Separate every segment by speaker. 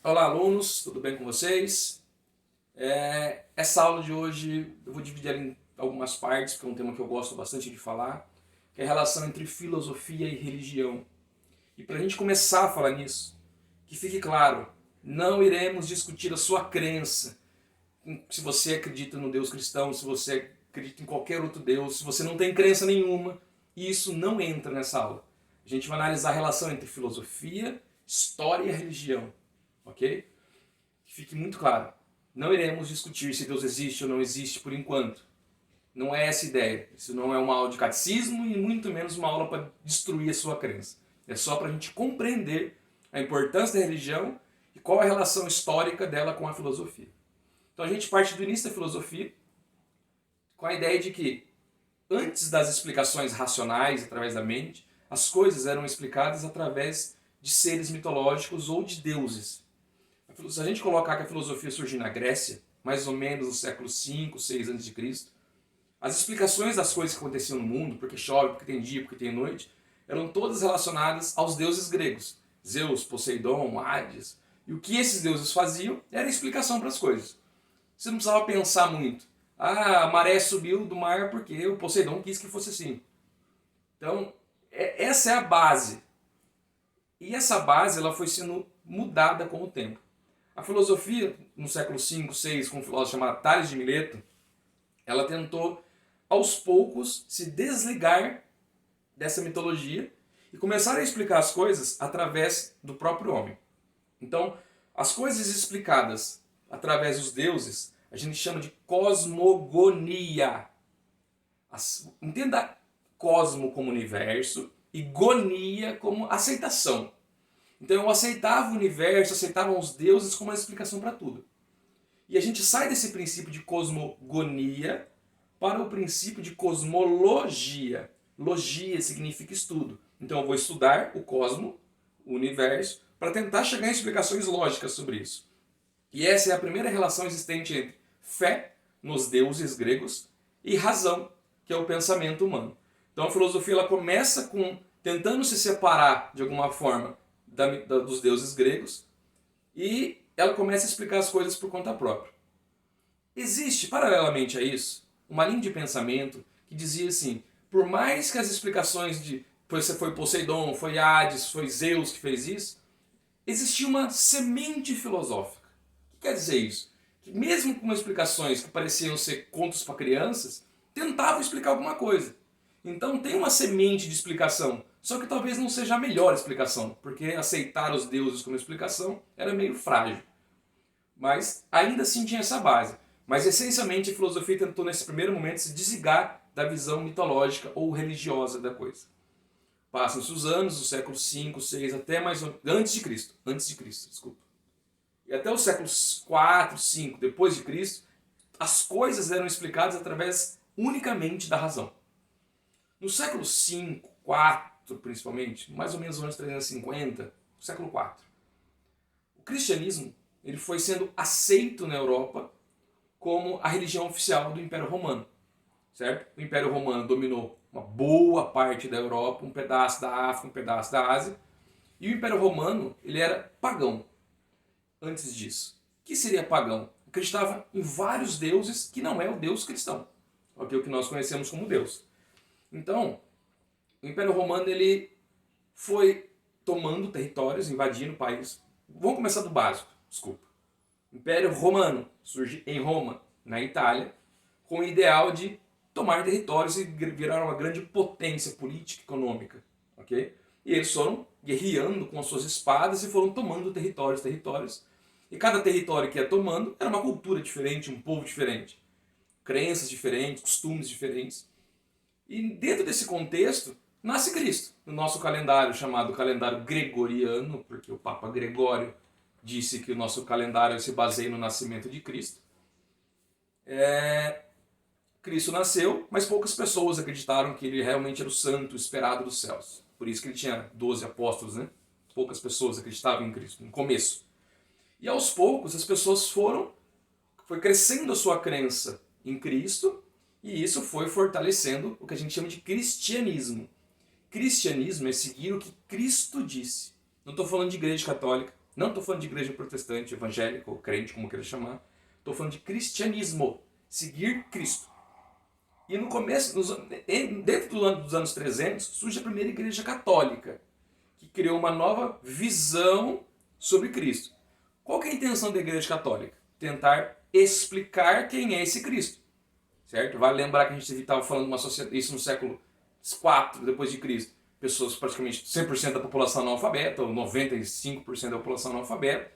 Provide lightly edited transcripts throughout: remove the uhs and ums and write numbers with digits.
Speaker 1: Olá, alunos, tudo bem com vocês? Essa aula de hoje eu vou dividir ela em algumas partes, porque é um tema que eu gosto bastante de falar, que é a relação entre filosofia e religião. E para a gente começar a falar nisso, que fique claro, não iremos discutir a sua crença, se você acredita no Deus cristão, se você acredita em qualquer outro Deus, se você não tem crença nenhuma, isso não entra nessa aula. A gente vai analisar a relação entre filosofia, história e religião, ok? Que fique muito claro. Não iremos discutir se Deus existe ou não existe por enquanto. Não é essa a ideia. Isso não é uma aula de catecismo e muito menos uma aula para destruir a sua crença. É só para a gente compreender a importância da religião e qual é a relação histórica dela com a filosofia. Então a gente parte do início da filosofia com a ideia de que antes das explicações racionais através da mente, as coisas eram explicadas através de seres mitológicos ou de deuses. Se a gente colocar que a filosofia surgiu na Grécia, mais ou menos no século 5, 6 a.C., as explicações das coisas que aconteciam no mundo, porque chove, porque tem dia, porque tem noite, eram todas relacionadas aos deuses gregos. Zeus, Poseidon, Hades. E o que esses deuses faziam era explicação para as coisas. Você não precisava pensar muito. Ah, a maré subiu do mar porque o Poseidon quis que fosse assim. Então, essa é a base. E essa base ela foi sendo mudada com o tempo. A filosofia, no século V, VI, com um filósofo chamado Tales de Mileto, ela tentou, aos poucos, se desligar dessa mitologia e começar a explicar as coisas através do próprio homem. Então, as coisas explicadas através dos deuses, a gente chama de cosmogonia. Entenda cosmo como universo e gonia como aceitação. Então eu aceitava o universo, aceitava os deuses como uma explicação para tudo. E a gente sai desse princípio de cosmogonia para o princípio de cosmologia. Logia significa estudo. Então eu vou estudar o cosmo, o universo, para tentar chegar em explicações lógicas sobre isso. E essa é a primeira relação existente entre fé nos deuses gregos e razão, que é o pensamento humano. Então a filosofia ela começa com tentando se separar de alguma forma dos deuses gregos e ela começa a explicar as coisas por conta própria. Existe, paralelamente a isso, uma linha de pensamento que dizia assim, por mais que as explicações de foi Poseidon, foi Hades, foi Zeus que fez isso, existia uma semente filosófica. O que quer dizer isso? Que mesmo com explicações que pareciam ser contos para crianças, tentavam explicar alguma coisa. Então tem uma semente de explicação, só que talvez não seja a melhor explicação, porque aceitar os deuses como explicação era meio frágil. Mas ainda assim tinha essa base. Mas essencialmente a filosofia tentou nesse primeiro momento se desligar da visão mitológica ou religiosa da coisa. Passam-se os anos, o século V, VI, até mais antes de Cristo, desculpa. E até o século IV, V, depois de Cristo, as coisas eram explicadas através unicamente da razão. No século V, IV principalmente, mais ou menos nos anos 350, século IV, o cristianismo ele foi sendo aceito na Europa como a religião oficial do Império Romano. Certo? O Império Romano dominou uma boa parte da Europa, um pedaço da África, um pedaço da Ásia, e o Império Romano ele era pagão antes disso. O que seria pagão? Acreditava em vários deuses que não é o Deus cristão, okay? O que nós conhecemos como Deus. Então, o Império Romano ele foi tomando territórios, invadindo o país. Vamos começar do básico, desculpa. O Império Romano surge em Roma, na Itália, com o ideal de tomar territórios e virar uma grande potência política e econômica. Okay? E eles foram guerreando com as suas espadas e foram tomando territórios. E cada território que ia tomando era uma cultura diferente, um povo diferente. Crenças diferentes, costumes diferentes. E dentro desse contexto, nasce Cristo, no nosso calendário chamado calendário gregoriano, porque o Papa Gregório disse que o nosso calendário se baseia no nascimento de Cristo. Cristo nasceu, mas poucas pessoas acreditaram que ele realmente era o santo esperado dos céus. Por isso que ele tinha 12 apóstolos, né? Poucas pessoas acreditavam em Cristo, no começo. E aos poucos as pessoas foi crescendo a sua crença em Cristo, e isso foi fortalecendo o que a gente chama de cristianismo. Cristianismo é seguir o que Cristo disse. Não estou falando de igreja católica, Não estou falando de igreja protestante, evangélica ou crente, como queira chamar. Estou falando de cristianismo, seguir Cristo. E no começo, dentro dos anos 300, surge a primeira igreja católica, que criou uma nova visão sobre Cristo. Qual que é a intenção da igreja católica? Tentar explicar quem é esse Cristo. Certo? Vale lembrar que a gente estava falando de uma sociedade, isso no século IV depois de Cristo. Pessoas, praticamente 100% da população analfabeta, ou 95% da população analfabeta.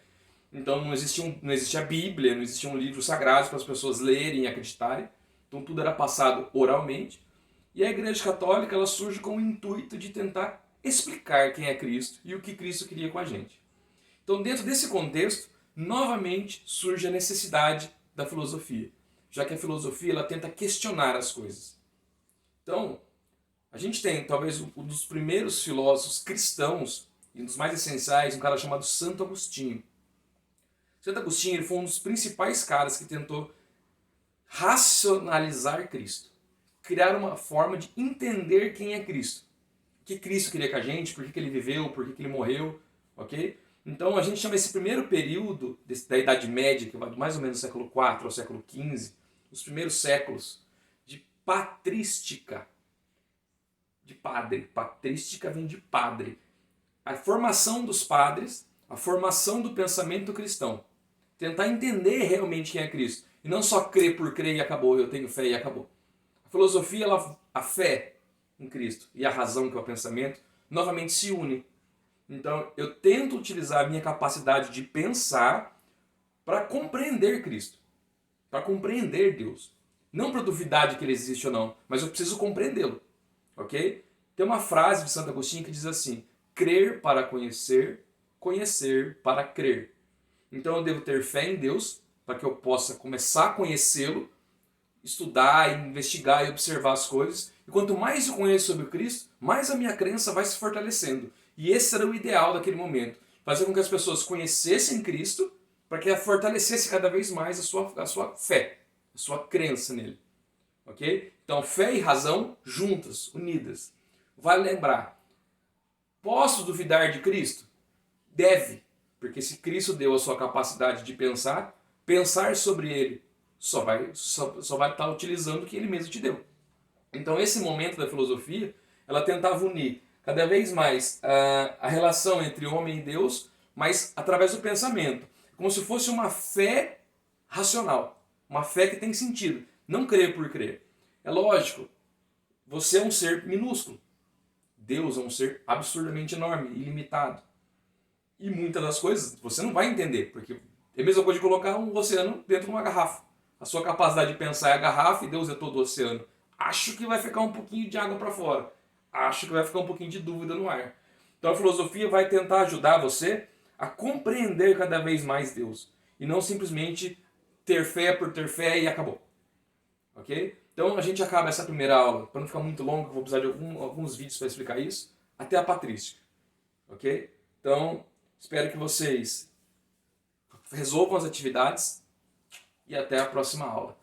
Speaker 1: Então não existia a Bíblia, não existiam livros sagrados para as pessoas lerem e acreditarem. Então tudo era passado oralmente. E a Igreja Católica ela surge com o intuito de tentar explicar quem é Cristo e o que Cristo queria com a gente. Então dentro desse contexto, novamente surge a necessidade da filosofia, já que a filosofia ela tenta questionar as coisas. Então, a gente tem talvez um dos primeiros filósofos cristãos, e um dos mais essenciais, um cara chamado Santo Agostinho. Santo Agostinho ele foi um dos principais caras que tentou racionalizar Cristo. Criar uma forma de entender quem é Cristo. O que Cristo queria com a gente, por que ele viveu, por que ele morreu, ok? Então a gente chama esse primeiro período da Idade Média, que vai mais ou menos do século IV ao século XV, os primeiros séculos, de patrística. De padre. Patrística vem de padre. A formação dos padres, a formação do pensamento cristão. Tentar entender realmente quem é Cristo. E não só crer por crer e acabou, eu tenho fé e acabou. A filosofia, a fé em Cristo e a razão, que é o pensamento, novamente se unem. Então eu tento utilizar a minha capacidade de pensar para compreender Cristo. Para compreender Deus. Não para duvidar de que ele existe ou não, mas eu preciso compreendê-lo. Ok? Tem uma frase de Santo Agostinho que diz assim: crer para conhecer, conhecer para crer. Então eu devo ter fé em Deus para que eu possa começar a conhecê-lo, estudar, investigar e observar as coisas. E quanto mais eu conheço sobre Cristo, mais a minha crença vai se fortalecendo. E esse era o ideal daquele momento. Fazer com que as pessoas conhecessem Cristo para que ela fortalecesse cada vez mais a sua fé, a sua crença nele. Ok? Então fé e razão juntas, unidas. Vale lembrar, posso duvidar de Cristo? Deve, porque se Cristo deu a sua capacidade de pensar, pensar sobre ele só vai estar utilizando o que ele mesmo te deu. Então esse momento da filosofia, ela tentava unir cada vez mais a relação entre homem e Deus, mas através do pensamento, como se fosse uma fé racional, uma fé que tem sentido, não crer por crer. É lógico, você é um ser minúsculo, Deus é um ser absurdamente enorme, ilimitado. E muitas das coisas você não vai entender, porque é a mesma coisa de colocar um oceano dentro de uma garrafa. A sua capacidade de pensar é a garrafa e Deus é todo o oceano. Acho que vai ficar um pouquinho de água para fora. Acho que vai ficar um pouquinho de dúvida no ar. Então a filosofia vai tentar ajudar você a compreender cada vez mais Deus. E não simplesmente ter fé por ter fé e acabou. Ok? Então a gente acaba essa primeira aula, para não ficar muito longo, vou precisar de alguns vídeos para explicar isso, até a patrística. Ok? Então, espero que vocês resolvam as atividades e até a próxima aula.